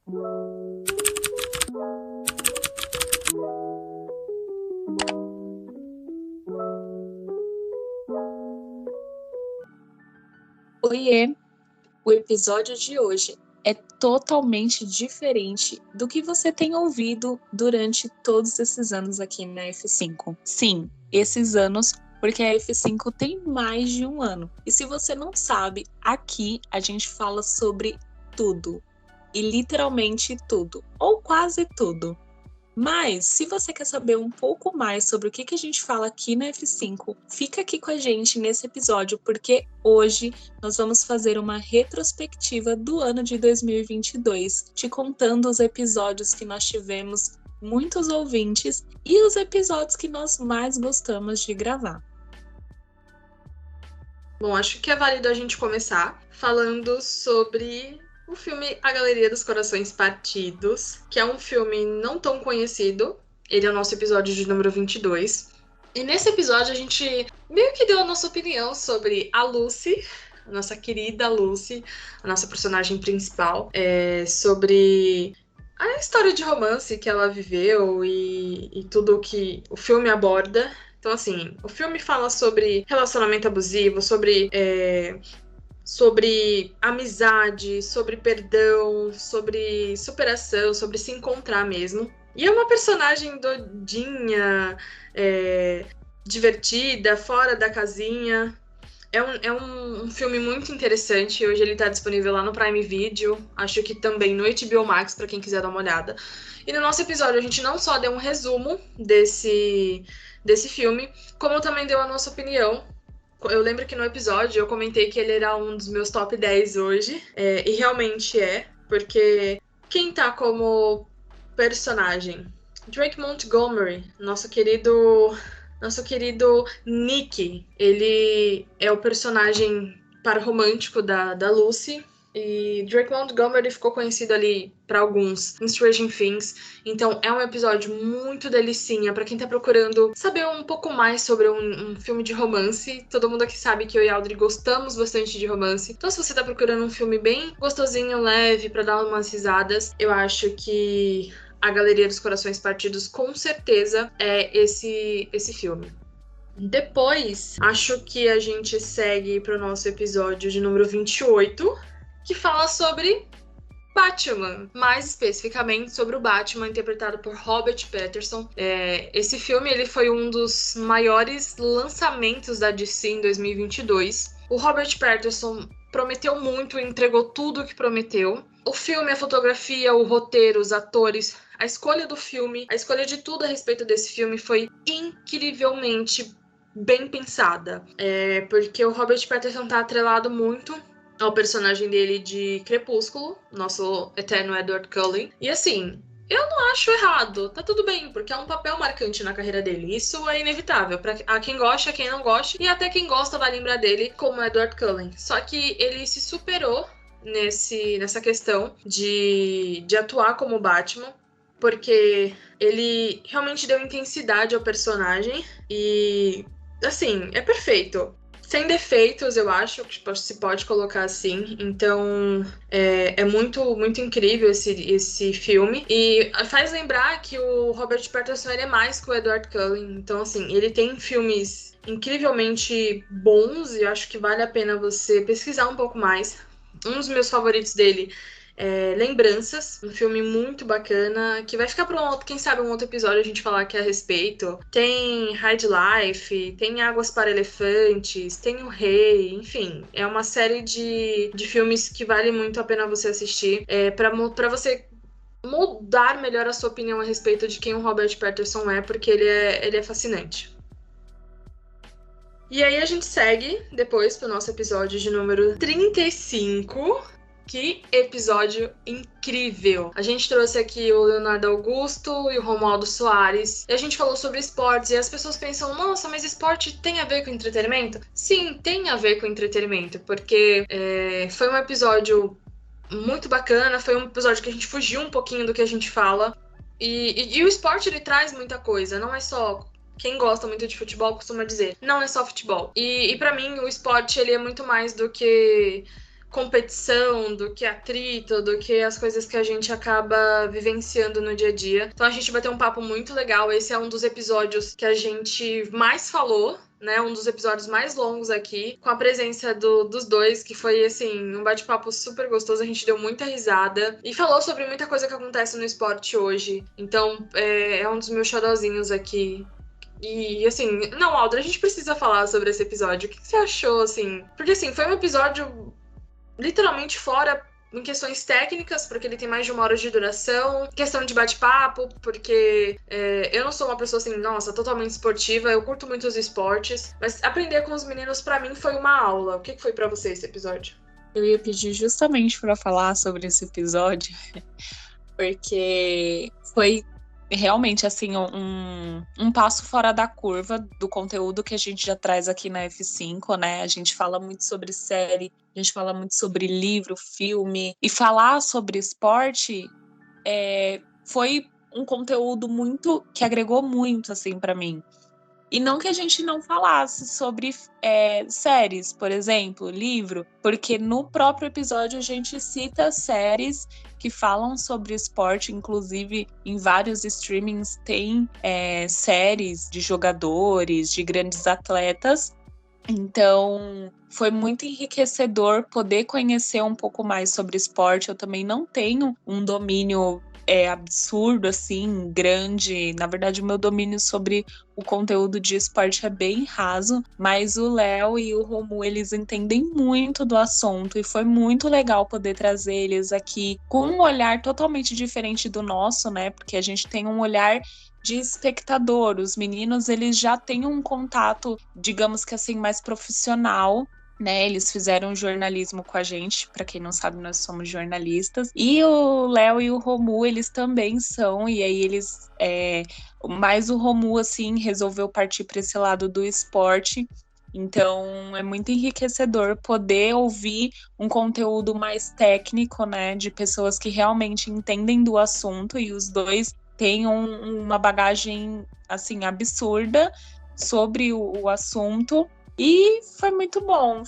Oiê! O episódio de hoje é totalmente diferente do que você tem ouvido durante todos esses anos aqui na F5. Sim, esses anos, porque a F5 tem mais de um ano. E se você não sabe, aqui a gente fala sobre tudo. E literalmente tudo, ou quase tudo. Mas, se você quer saber um pouco mais sobre o que a gente fala aqui na F5, fica aqui com a gente nesse episódio, porque hoje nós vamos fazer uma retrospectiva do ano de 2022, te contando os episódios que nós tivemos muitos ouvintes e os episódios que nós mais gostamos de gravar. Bom, acho que é válido a gente começar falando sobre o filme A Galeria dos Corações Partidos, que é um filme não tão conhecido. Ele é o nosso episódio de número 22. E nesse episódio a gente meio que deu a nossa opinião sobre a Lucy, a nossa querida Lucy, a nossa personagem principal, sobre a história de romance que ela viveu e tudo que o filme aborda. Então, assim, o filme fala sobre relacionamento abusivo, sobre amizade, sobre perdão, sobre superação, sobre se encontrar mesmo. E é uma personagem doidinha, divertida, fora da casinha. É um filme muito interessante. Hoje ele tá disponível lá no Prime Video. Acho que também no HBO Max, pra quem quiser dar uma olhada. E no nosso episódio a gente não só deu um resumo desse filme, como também deu a nossa opinião. Eu lembro que no episódio eu comentei que ele era um dos meus top 10 hoje. E realmente é, porque quem tá como personagem? Drake Montgomery, nosso querido Nick. Ele é o personagem par romântico da Lucy. E Drake Montgomery ficou conhecido ali para alguns em Stranger Things. Então é um episódio muito delicinha para quem tá procurando saber um pouco mais sobre um filme de romance. Todo mundo aqui sabe que eu e a Audrey gostamos bastante de romance. Então se você tá procurando um filme bem gostosinho, leve, para dar umas risadas, eu acho que A Galeria dos Corações Partidos com certeza é esse filme. Depois, acho que a gente segue para o nosso episódio de número 28, que fala sobre Batman, mais especificamente sobre o Batman interpretado por Robert Pattinson. Esse filme ele foi um dos maiores lançamentos da DC em 2022. O Robert Pattinson prometeu muito, entregou tudo o que prometeu. O filme, a fotografia, o roteiro, os atores, a escolha do filme, a escolha de tudo a respeito desse filme foi incrivelmente bem pensada. Porque o Robert Pattinson tá atrelado muito ao personagem dele de Crepúsculo, nosso eterno Edward Cullen. E assim, eu não acho errado, tá tudo bem, porque é um papel marcante na carreira dele. Isso é inevitável, a quem gosta, a quem não gosta, e até quem gosta vai lembrar dele como Edward Cullen. Só que ele se superou nessa questão de atuar como Batman, porque ele realmente deu intensidade ao personagem e, assim, é perfeito. Sem defeitos, eu acho, que se pode colocar assim. Então, é muito, muito incrível esse filme. E faz lembrar que o Robert Pattinson ele é mais que o Edward Cullen. Então, assim, ele tem filmes incrivelmente bons e eu acho que vale a pena você pesquisar um pouco mais. Um dos meus favoritos dele Lembranças, um filme muito bacana, que vai ficar para quem sabe, um outro episódio a gente falar aqui a respeito. Tem High Life, tem Águas para Elefantes, tem O Rei, enfim, é uma série de filmes que vale muito a pena você assistir, para você mudar melhor a sua opinião a respeito de quem o Robert Pattinson é, porque ele é fascinante. E aí a gente segue depois pro nosso episódio de número 35. Que episódio incrível! A gente trouxe aqui o Leonardo Augusto e o Romualdo Soares. E a gente falou sobre esportes e as pessoas pensam, nossa, mas esporte tem a ver com entretenimento? Sim, tem a ver com entretenimento, porque foi um episódio muito bacana, foi um episódio que a gente fugiu um pouquinho do que a gente fala. E o esporte, ele traz muita coisa, não é só... Quem gosta muito de futebol costuma dizer, não é só futebol. E para mim, o esporte, ele é muito mais do que competição, do que atrito, do que as coisas que a gente acaba vivenciando no dia a dia. Então a gente vai ter um papo muito legal. Esse é um dos episódios que a gente mais falou, né, um dos episódios mais longos aqui, com a presença dos dois, que foi, assim, um bate-papo super gostoso, a gente deu muita risada e falou sobre muita coisa que acontece no esporte hoje. Então, é um dos meus xodózinhos aqui. E, assim, não, Aldra, a gente precisa falar sobre esse episódio. O que você achou, assim? Porque, assim, foi um episódio literalmente fora em questões técnicas, porque ele tem mais de 1 hora de duração, questão de bate-papo, porque eu não sou uma pessoa assim, nossa, totalmente esportiva, eu curto muito os esportes, mas aprender com os meninos pra mim foi uma aula. O que foi pra você esse episódio? Eu ia pedir justamente para falar sobre esse episódio, porque foi realmente assim um passo fora da curva do conteúdo que a gente já traz aqui na F5, né? A gente fala muito sobre série, a gente fala muito sobre livro, filme, e falar sobre esporte foi um conteúdo muito que agregou muito assim para mim. E não que a gente não falasse sobre séries, por exemplo, livro, porque no próprio episódio a gente cita séries que falam sobre esporte, inclusive em vários streamings tem séries de jogadores, de grandes atletas. Então, foi muito enriquecedor poder conhecer um pouco mais sobre esporte. Eu também não tenho um domínio absurdo, assim, grande. Na verdade, o meu domínio sobre o conteúdo de esporte é bem raso, mas o Léo e o Romu, eles entendem muito do assunto e foi muito legal poder trazer eles aqui com um olhar totalmente diferente do nosso, né? Porque a gente tem um olhar de espectador. Os meninos, eles já têm um contato, digamos que assim, mais profissional, né? Eles fizeram jornalismo com a gente, para quem não sabe, nós somos jornalistas. E o Léo e o Romu, eles também são, e aí eles mas o Romu, assim, resolveu partir para esse lado do esporte. Então, é muito enriquecedor poder ouvir um conteúdo mais técnico, né, de pessoas que realmente entendem do assunto, e os dois têm uma bagagem, assim, absurda sobre o assunto. E foi muito bom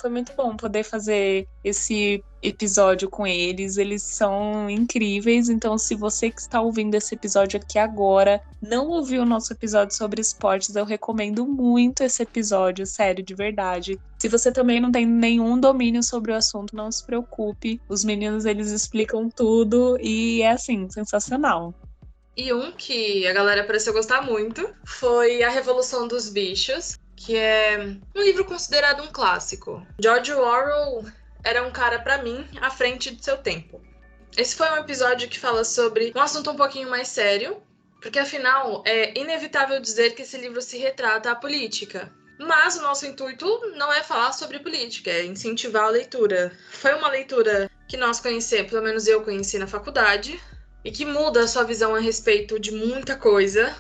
poder fazer esse episódio com eles. Eles são incríveis. Então, se você que está ouvindo esse episódio aqui agora não ouviu o nosso episódio sobre esportes, eu recomendo muito esse episódio, sério, de verdade. Se você também não tem nenhum domínio sobre o assunto, não se preocupe. Os meninos, eles explicam tudo e é, assim, sensacional. E um que a galera pareceu gostar muito foi A Revolução dos Bichos, que é um livro considerado um clássico. George Orwell era um cara, pra mim, à frente de seu tempo. Esse foi um episódio que fala sobre um assunto um pouquinho mais sério, porque afinal é inevitável dizer que esse livro se retrata a política. Mas o nosso intuito não é falar sobre política, é incentivar a leitura. Foi uma leitura que nós conhecemos, pelo menos eu conheci na faculdade, e que muda a sua visão a respeito de muita coisa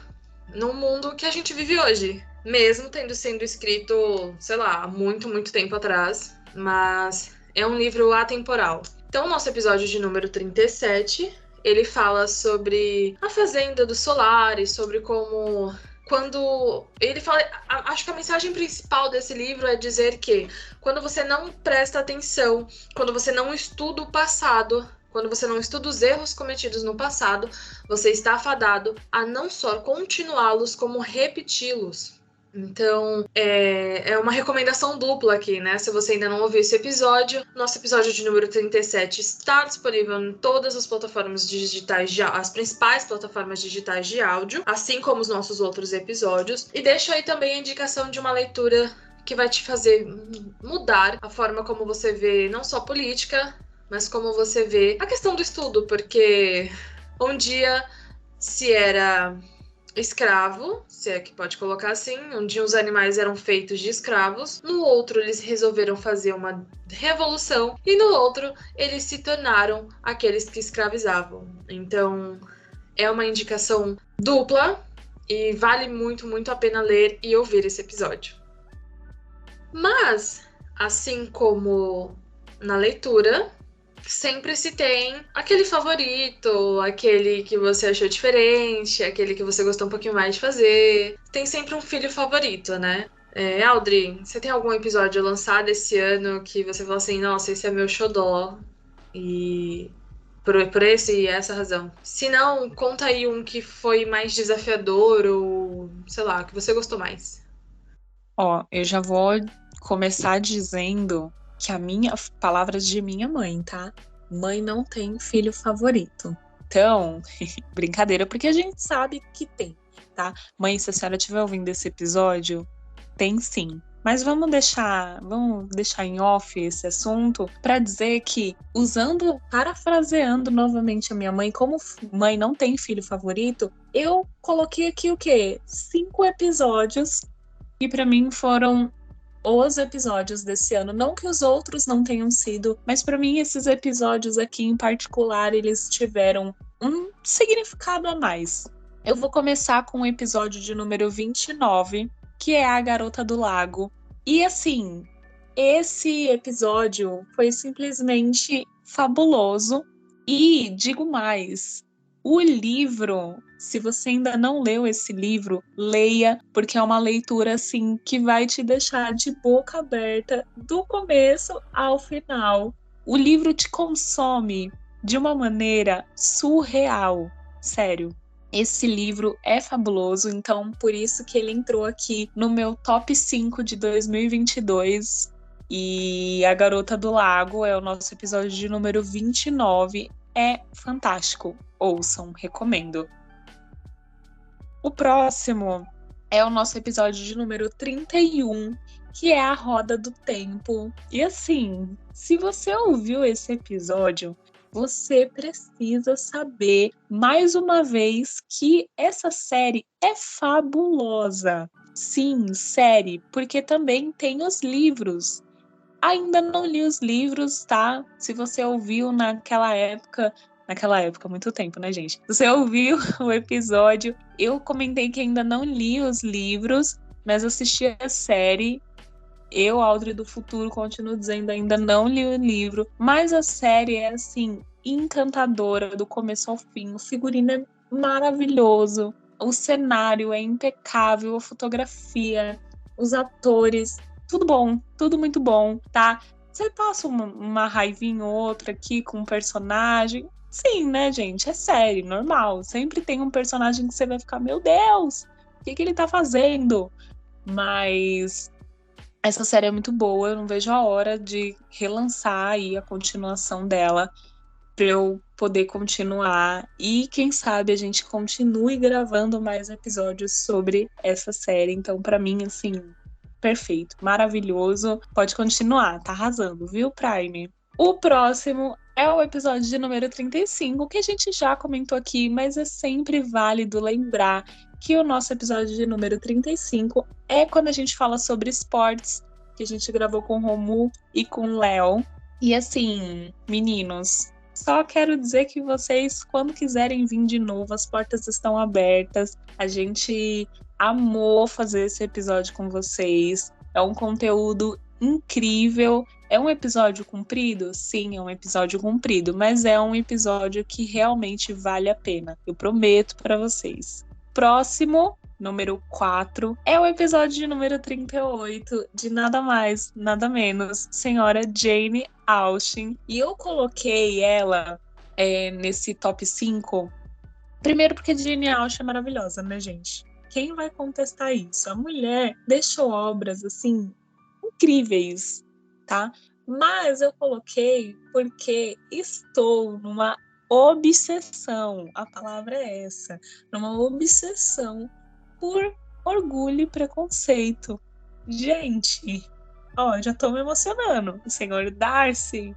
no mundo que a gente vive hoje. Mesmo tendo sido escrito, sei lá, há muito, muito tempo atrás. Mas é um livro atemporal. Então, o nosso episódio de número 37, ele fala sobre a Fazenda dos Solares, sobre como... Quando ele fala... Acho que a mensagem principal desse livro é dizer que quando você não presta atenção, quando você não estuda o passado... Quando você não estuda os erros cometidos no passado, você está afadado a não só continuá-los, como repeti-los. Então, é uma recomendação dupla aqui, né? Se você ainda não ouviu esse episódio, nosso episódio de número 37 está disponível em todas as plataformas digitais, as principais plataformas digitais de áudio, assim como os nossos outros episódios. E deixo aí também a indicação de uma leitura que vai te fazer mudar a forma como você vê não só política, mas como você vê a questão do estudo, porque um dia se era escravo, se é que pode colocar assim, um dia os animais eram feitos de escravos, no outro eles resolveram fazer uma revolução e no outro eles se tornaram aqueles que escravizavam. Então é uma indicação dupla e vale muito, muito a pena ler e ouvir esse episódio. Mas, assim como na leitura, sempre se tem aquele favorito, aquele que você achou diferente, aquele que você gostou um pouquinho mais de fazer. Tem sempre um filho favorito, né? Audrey, você tem algum episódio lançado esse ano que você falou assim, nossa, esse é meu xodó, e por esse e essa razão? Se não, conta aí um que foi mais desafiador ou, sei lá, que você gostou mais. Ó, eu já vou começar dizendo que palavras de minha mãe, tá? Mãe não tem filho favorito. Então, brincadeira, porque a gente sabe que tem, tá? Mãe, se a senhora estiver ouvindo esse episódio, tem sim. Mas vamos deixar em off esse assunto para dizer que, parafraseando novamente a minha mãe, como mãe não tem filho favorito, eu coloquei aqui o quê? 5 episódios e para mim foram os episódios desse ano. Não que os outros não tenham sido, mas para mim esses episódios aqui em particular, eles tiveram um significado a mais. Eu vou começar com o episódio de número 29, que é A Garota do Lago. E assim, esse episódio foi simplesmente fabuloso. E digo mais, o livro, se você ainda não leu esse livro, leia, porque é uma leitura assim que vai te deixar de boca aberta do começo ao final. O livro te consome de uma maneira surreal, sério. Esse livro é fabuloso, então por isso que ele entrou aqui no meu top 5 de 2022. E A Garota do Lago é o nosso episódio de número 29. É fantástico. Ouçam, recomendo. O próximo é o nosso episódio de número 31, que é A Roda do Tempo. E assim, se você ouviu esse episódio, você precisa saber, mais uma vez, que essa série é fabulosa. Sim, série, porque também tem os livros. Ainda não li os livros, tá? Se você ouviu naquela época, muito tempo, né, gente? Você ouviu o episódio, eu comentei que ainda não li os livros, mas assisti a série. Eu, Audrey do Futuro, continuo dizendo, ainda não li o livro, mas a série é, assim, encantadora do começo ao fim. O figurino é maravilhoso, o cenário é impecável, a fotografia, os atores, tudo bom, tudo muito bom, tá? Você passa uma raivinha ou outra aqui com um personagem. Sim, né, gente? É série, normal. Sempre tem um personagem que você vai ficar, meu Deus, o que ele tá fazendo? Mas essa série é muito boa, eu não vejo a hora de relançar aí a continuação dela para eu poder continuar e quem sabe a gente continue gravando mais episódios sobre essa série. Então, para mim, assim, perfeito, maravilhoso. Pode continuar, tá arrasando, viu, Prime? O próximo é o episódio de número 35, que a gente já comentou aqui, mas é sempre válido lembrar que o nosso episódio de número 35 é quando a gente fala sobre esportes, que a gente gravou com o Romu e com o Léo. E assim, meninos, só quero dizer que vocês, quando quiserem vir de novo, as portas estão abertas. A gente amou fazer esse episódio com vocês. É um conteúdo incrível. É um episódio comprido? Sim, é um episódio comprido, mas é um episódio que realmente vale a pena. Eu prometo para vocês. Próximo, número 4, é o episódio de número 38, de nada mais, nada menos, Senhora Jane Austen. E eu coloquei ela nesse top 5, primeiro porque Jane Austen é maravilhosa, né, gente? Quem vai contestar isso? A mulher deixou obras, assim, incríveis, tá? Mas eu coloquei porque estou numa obsessão, a palavra é essa, numa obsessão por Orgulho e Preconceito. Gente, ó, já tô me emocionando. O senhor Darcy,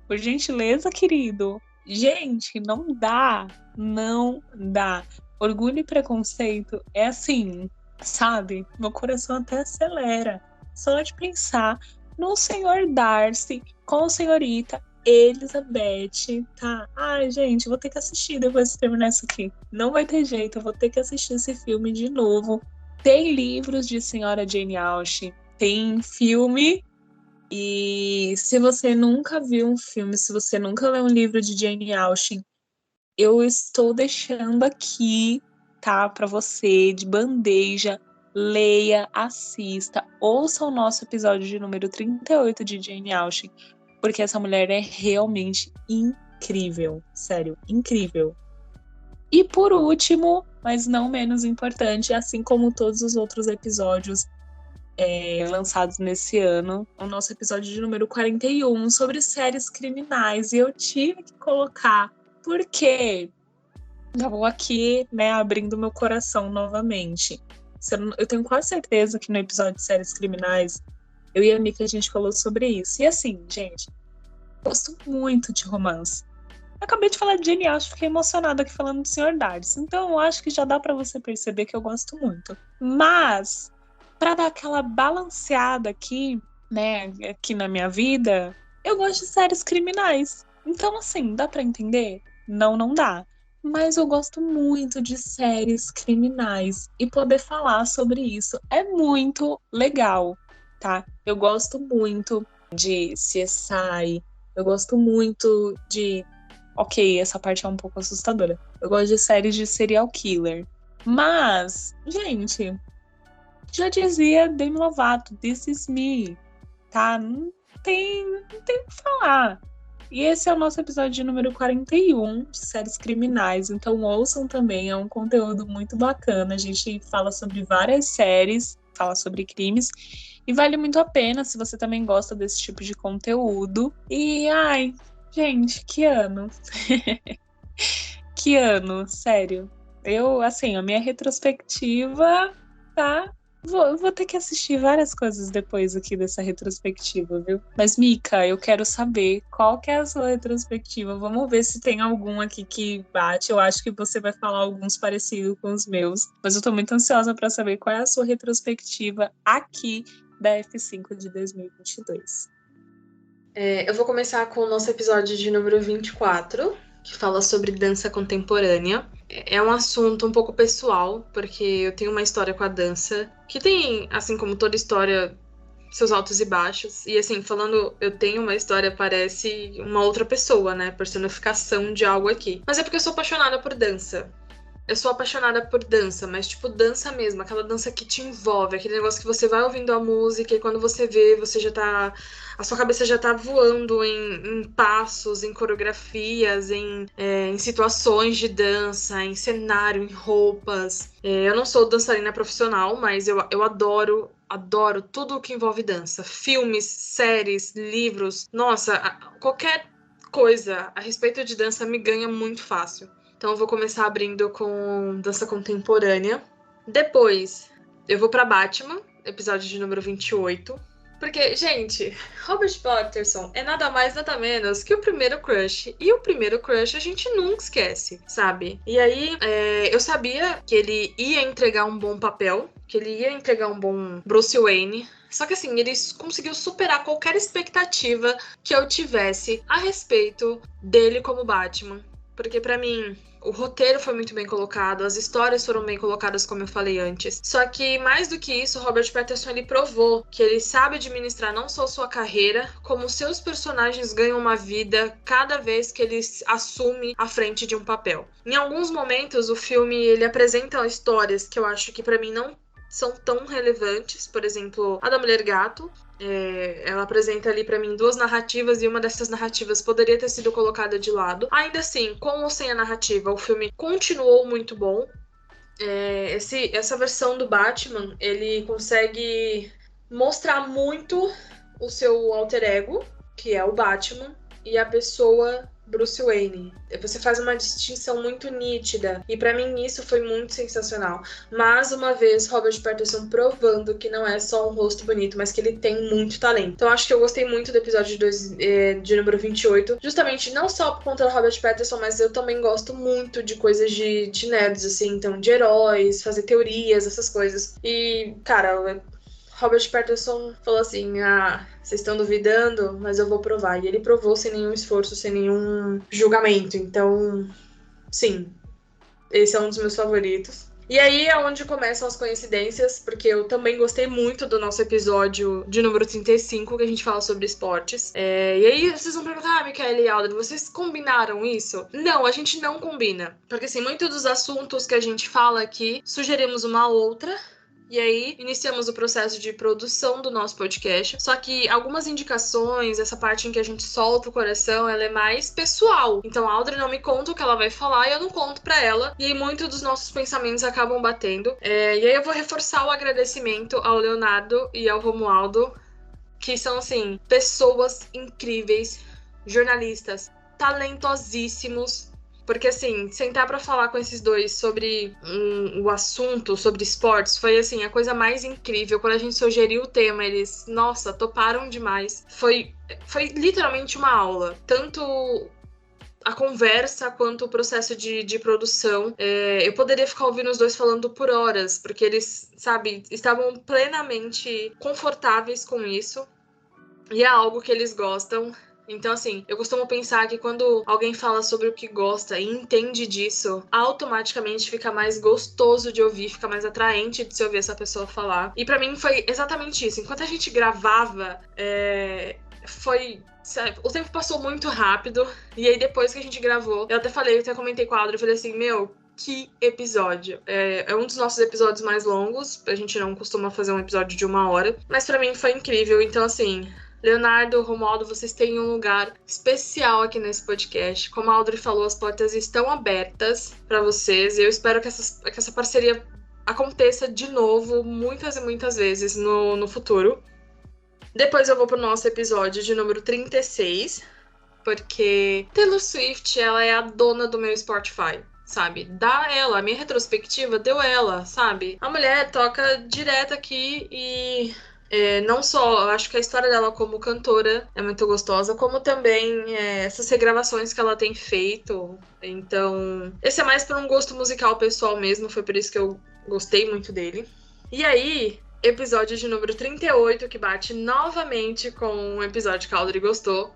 por gentileza, querido. Gente, não dá, não dá. Orgulho e Preconceito é assim, sabe? Meu coração até acelera só de pensar no senhor Darcy com a senhorita Elizabeth, tá? Ai, gente, vou ter que assistir depois de terminar isso aqui. Não vai ter jeito, eu vou ter que assistir esse filme de novo. Tem livros de Senhora Jane Austen, tem filme. E se você nunca viu um filme, se você nunca leu um livro de Jane Austen, eu estou deixando aqui, tá, para você de bandeja leia, assista, ouça o nosso episódio de número 38 de Jane Austen, porque essa mulher é realmente incrível, sério, incrível. E por último, mas não menos importante, assim como todos os outros episódios lançados nesse ano, o nosso episódio de número 41 sobre séries criminais. E eu tive que colocar, porque já vou aqui, né, abrindo meu coração novamente. Eu tenho quase certeza que no episódio de séries criminais, eu e a Mika, a gente falou sobre isso. E assim, gente, gosto muito de romance. Acabei de falar de Jane Austen, fiquei emocionada aqui falando do Sr. Darcy. Então, eu acho que já dá pra você perceber que eu gosto muito. Mas, pra dar aquela balanceada aqui, né, aqui na minha vida, eu gosto de séries criminais. Então, assim, dá pra entender? Não, não dá. Mas eu gosto muito de séries criminais. E poder falar sobre isso é muito legal, tá? Eu gosto muito de CSI. Eu gosto muito de... Ok, essa parte é um pouco assustadora. Eu gosto de séries de serial killer. Mas, gente, já dizia Demi Lovato, This is me, tá? Não tem o que falar. E esse é o nosso episódio de número 41 de séries criminais. Então ouçam também, é um conteúdo muito bacana. A gente fala sobre várias séries, fala sobre crimes. E vale muito a pena se você também gosta desse tipo de conteúdo. E, ai... Gente, que ano. Que ano, sério. Eu, assim, a minha retrospectiva, tá? Vou ter que assistir várias coisas depois aqui dessa retrospectiva, viu? Mas, Mika, eu quero saber qual que é a sua retrospectiva. Vamos ver se tem algum aqui que bate. Eu acho que você vai falar alguns parecidos com os meus. Mas eu tô muito ansiosa para saber qual é a sua retrospectiva aqui da F5 de 2022. Eu vou começar com o nosso episódio de número 24, que fala sobre dança contemporânea. É um assunto um pouco pessoal, porque eu tenho uma história com a dança, que tem, assim como toda história, seus altos e baixos. E assim, falando eu tenho uma história, parece uma outra pessoa, né? Personificação de algo aqui. Mas é porque eu sou apaixonada por dança. Eu sou apaixonada por dança, mas tipo dança mesmo, aquela dança que te envolve, aquele negócio que você vai ouvindo a música e quando você vê, você já tá... A sua cabeça já tá voando em passos, em coreografias, em situações de dança, em cenário, em roupas. Eu não sou dançarina profissional, mas eu adoro tudo o que envolve dança. Filmes, séries, livros. Nossa, qualquer coisa a respeito de dança me ganha muito fácil. Então eu vou começar abrindo com dança contemporânea. Depois eu vou pra Batman, episódio de número 28. Porque, gente, Robert Pattinson é nada mais, nada menos que o primeiro crush. E o primeiro crush a gente nunca esquece, sabe? E aí, eu sabia que ele ia entregar um bom papel, que ele ia entregar um bom Bruce Wayne. Só que assim, ele conseguiu superar qualquer expectativa que eu tivesse a respeito dele como Batman. Porque pra mim, o roteiro foi muito bem colocado, as histórias foram bem colocadas, como eu falei antes. Só que, mais do que isso, o Robert Pattinson ele provou que ele sabe administrar não só sua carreira, como seus personagens ganham uma vida cada vez que ele assume a frente de um papel. Em alguns momentos, o filme ele apresenta histórias que eu acho que pra mim não são tão relevantes, por exemplo, a da Mulher Gato. Ela apresenta ali pra mim duas narrativas e uma dessas narrativas poderia ter sido colocada de lado. Ainda assim, com ou sem a narrativa, o filme continuou muito bom. Essa versão do Batman, ele consegue mostrar muito o seu alter ego, que é o Batman, e a pessoa Bruce Wayne. Você faz uma distinção muito nítida. E pra mim isso foi muito sensacional. Mais uma vez, Robert Pattinson provando que não é só um rosto bonito, mas que ele tem muito talento. Então acho que eu gostei muito do episódio de número 28. Justamente não só por conta do Robert Pattinson, mas eu também gosto muito de coisas de nerds, assim. Então, de heróis, fazer teorias, essas coisas. E, cara... Robert Pattinson falou assim, vocês estão duvidando, mas eu vou provar. E ele provou sem nenhum esforço, sem nenhum julgamento. Então, sim, esse é um dos meus favoritos. E aí é onde começam as coincidências, porque eu também gostei muito do nosso episódio de número 35, que a gente fala sobre esportes. E aí vocês vão perguntar, Micaela e Aldrin, vocês combinaram isso? Não, a gente não combina. Porque assim, muitos dos assuntos que a gente fala aqui, sugerimos uma outra, E aí, iniciamos o processo de produção do nosso podcast. Só que algumas indicações, essa parte em que a gente solta o coração, ela é mais pessoal. Então a Audrey não me conta o que ela vai falar e eu não conto pra ela. E aí muitos dos nossos pensamentos acabam batendo. E aí eu vou reforçar o agradecimento ao Leonardo e ao Romualdo, que são, assim, pessoas incríveis, jornalistas talentosíssimos. Porque, assim, sentar pra falar com esses dois sobre o assunto, sobre esportes, foi, assim, a coisa mais incrível. Quando a gente sugeriu o tema, eles, nossa, toparam demais. Foi literalmente uma aula. Tanto a conversa quanto o processo de produção. Eu poderia ficar ouvindo os dois falando por horas, porque eles, sabe, estavam plenamente confortáveis com isso. E é algo que eles gostam. Então, assim, eu costumo pensar que quando alguém fala sobre o que gosta e entende disso, automaticamente fica mais gostoso de ouvir, fica mais atraente de se ouvir essa pessoa falar. E pra mim foi exatamente isso. Enquanto a gente gravava, o tempo passou muito rápido. E aí, depois que a gente gravou, eu até comentei com a Audrey, eu falei assim, meu, que episódio. É um dos nossos episódios mais longos. A gente não costuma fazer um episódio de 1 hora. Mas pra mim foi incrível. Então, assim, Leonardo, Romualdo, vocês têm um lugar especial aqui nesse podcast. Como a Audrey falou, as portas estão abertas para vocês. E eu espero que essa parceria aconteça de novo muitas e muitas vezes no futuro. Depois eu vou pro nosso episódio de número 36, porque Taylor Swift, ela é a dona do meu Spotify, sabe? A minha retrospectiva deu ela, sabe? A mulher toca direto aqui e... não só, eu acho que a história dela como cantora é muito gostosa, como também essas regravações que ela tem feito. Então, esse é mais por um gosto musical pessoal mesmo, foi por isso que eu gostei muito dele. E aí, episódio de número 38, que bate novamente com um episódio que a Audrey gostou.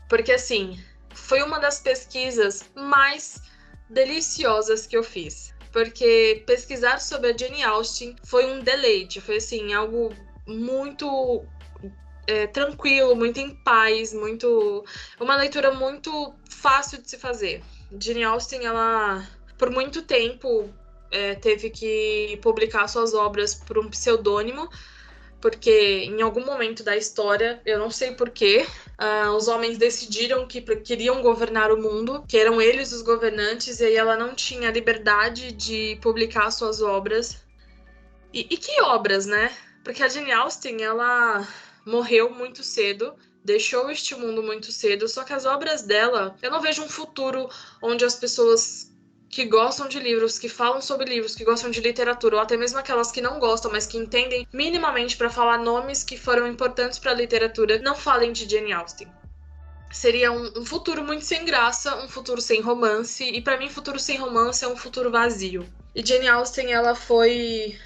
Porque, assim, foi uma das pesquisas mais deliciosas que eu fiz. Porque pesquisar sobre a Jane Austen foi um deleite, foi, assim, algo muito tranquilo, muito em paz, uma leitura muito fácil de se fazer. Jane Austen, ela, por muito tempo, teve que publicar suas obras por um pseudônimo, porque em algum momento da história, eu não sei porquê, os homens decidiram que queriam governar o mundo, que eram eles os governantes, e aí ela não tinha liberdade de publicar suas obras. E que obras, né? Porque a Jane Austen, ela morreu muito cedo, deixou este mundo muito cedo, só que as obras dela, eu não vejo um futuro onde as pessoas que gostam de livros, que falam sobre livros, que gostam de literatura, ou até mesmo aquelas que não gostam, mas que entendem minimamente para falar nomes que foram importantes para a literatura, não falem de Jane Austen. Seria um futuro muito sem graça, um futuro sem romance, e para mim futuro sem romance é um futuro vazio. E Jane Austen, ela foi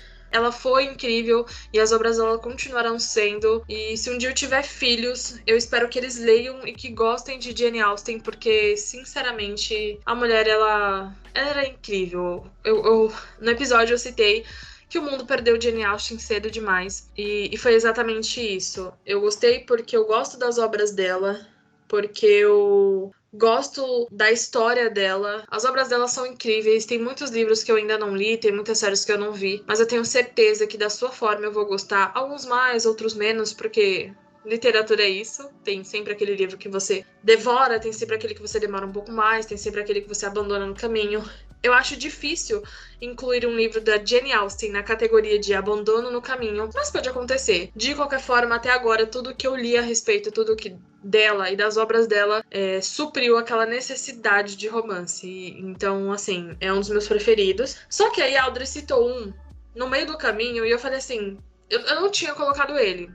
incrível e as obras dela continuarão sendo. E se um dia eu tiver filhos, eu espero que eles leiam e que gostem de Jane Austen, porque, sinceramente, a mulher, ela era incrível. No episódio eu citei que o mundo perdeu Jane Austen cedo demais. E foi exatamente isso. Eu gostei porque eu gosto das obras dela, porque eu gosto da história dela. As obras dela são incríveis. Tem muitos livros que eu ainda não li, tem muitas séries que eu não vi. Mas eu tenho certeza que da sua forma eu vou gostar. Alguns mais, outros menos, porque literatura é isso. Tem sempre aquele livro que você devora, tem sempre aquele que você demora um pouco mais, tem sempre aquele que você abandona no caminho. Eu acho difícil incluir um livro da Jane Austen na categoria de abandono no caminho, mas pode acontecer. De qualquer forma, até agora, tudo que eu li a respeito, tudo que dela e das obras dela supriu aquela necessidade de romance. Então, assim, é um dos meus preferidos. Só que aí a Audrey citou um no meio do caminho e eu falei assim, eu não tinha colocado ele.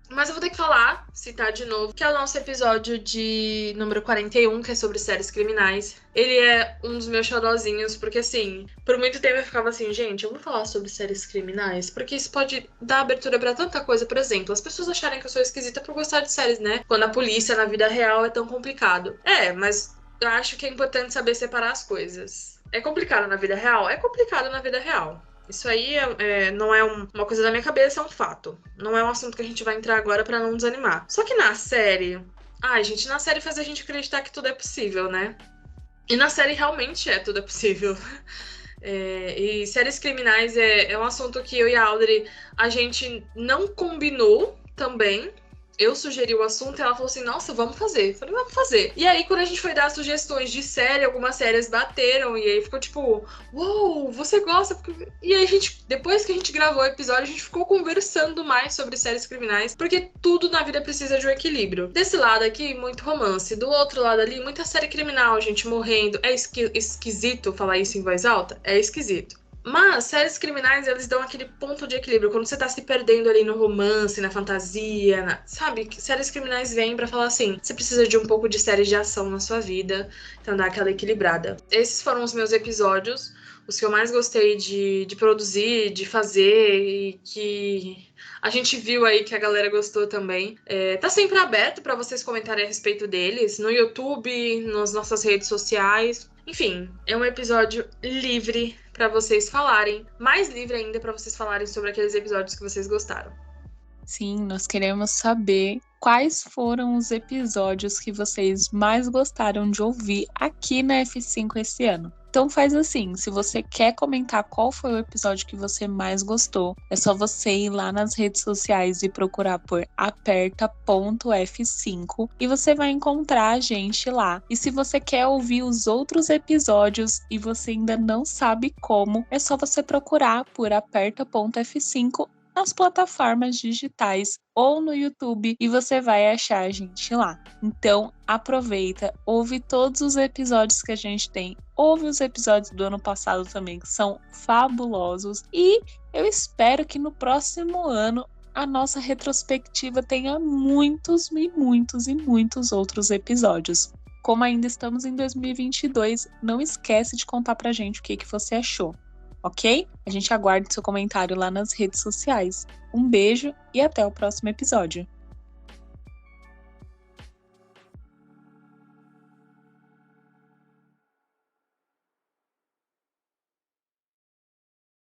Mas eu vou ter que citar de novo, que é o nosso episódio de número 41, que é sobre séries criminais. Ele é um dos meus xodózinhos, porque assim, por muito tempo eu ficava assim, gente, eu vou falar sobre séries criminais, porque isso pode dar abertura pra tanta coisa. Por exemplo, as pessoas acharem que eu sou esquisita por gostar de séries, né? Quando a polícia na vida real é tão complicado. Mas eu acho que é importante saber separar as coisas. É complicado na vida real? É complicado na vida real. Isso aí não é uma coisa da minha cabeça, é um fato. Não é um assunto que a gente vai entrar agora pra não desanimar. Só que na série... na série faz a gente acreditar que tudo é possível, né? E na série realmente tudo é possível. E séries criminais é um assunto que eu e a Audrey, a gente não combinou também. Eu sugeri o assunto e ela falou assim, nossa, vamos fazer. Eu falei, vamos fazer. E aí, quando a gente foi dar sugestões de série, algumas séries bateram. E aí ficou tipo, uou, você gosta? E aí, depois que a gente gravou o episódio, a gente ficou conversando mais sobre séries criminais. Porque tudo na vida precisa de um equilíbrio. Desse lado aqui, muito romance. Do outro lado ali, muita série criminal, gente morrendo. É esquisito falar isso em voz alta? É esquisito. Mas séries criminais, eles dão aquele ponto de equilíbrio. Quando você tá se perdendo ali no romance, na fantasia, sabe? Séries criminais vêm pra falar assim, você precisa de um pouco de séries de ação na sua vida, então dá aquela equilibrada. Esses foram os meus episódios, os que eu mais gostei de produzir, de fazer e que a gente viu aí que a galera gostou também. Tá sempre aberto pra vocês comentarem a respeito deles, no YouTube, nas nossas redes sociais. Enfim, é um episódio livre pra vocês falarem, mais livre ainda pra vocês falarem sobre aqueles episódios que vocês gostaram. Sim, nós queremos saber quais foram os episódios que vocês mais gostaram de ouvir aqui na F5 esse ano. Então faz assim, se você quer comentar qual foi o episódio que você mais gostou, é só você ir lá nas redes sociais e procurar por aperta.f5 e você vai encontrar a gente lá. E se você quer ouvir os outros episódios e você ainda não sabe como, é só você procurar por aperta.f5 nas plataformas digitais ou no YouTube e você vai achar a gente lá. Então aproveita, ouve todos os episódios que a gente tem, ouve os episódios do ano passado também, que são fabulosos, e eu espero que no próximo ano a nossa retrospectiva tenha muitos e muitos e muitos outros episódios. Como ainda estamos em 2022, não esquece de contar pra gente o que você achou. Ok? A gente aguarda o seu comentário lá nas redes sociais. Um beijo e até o próximo episódio.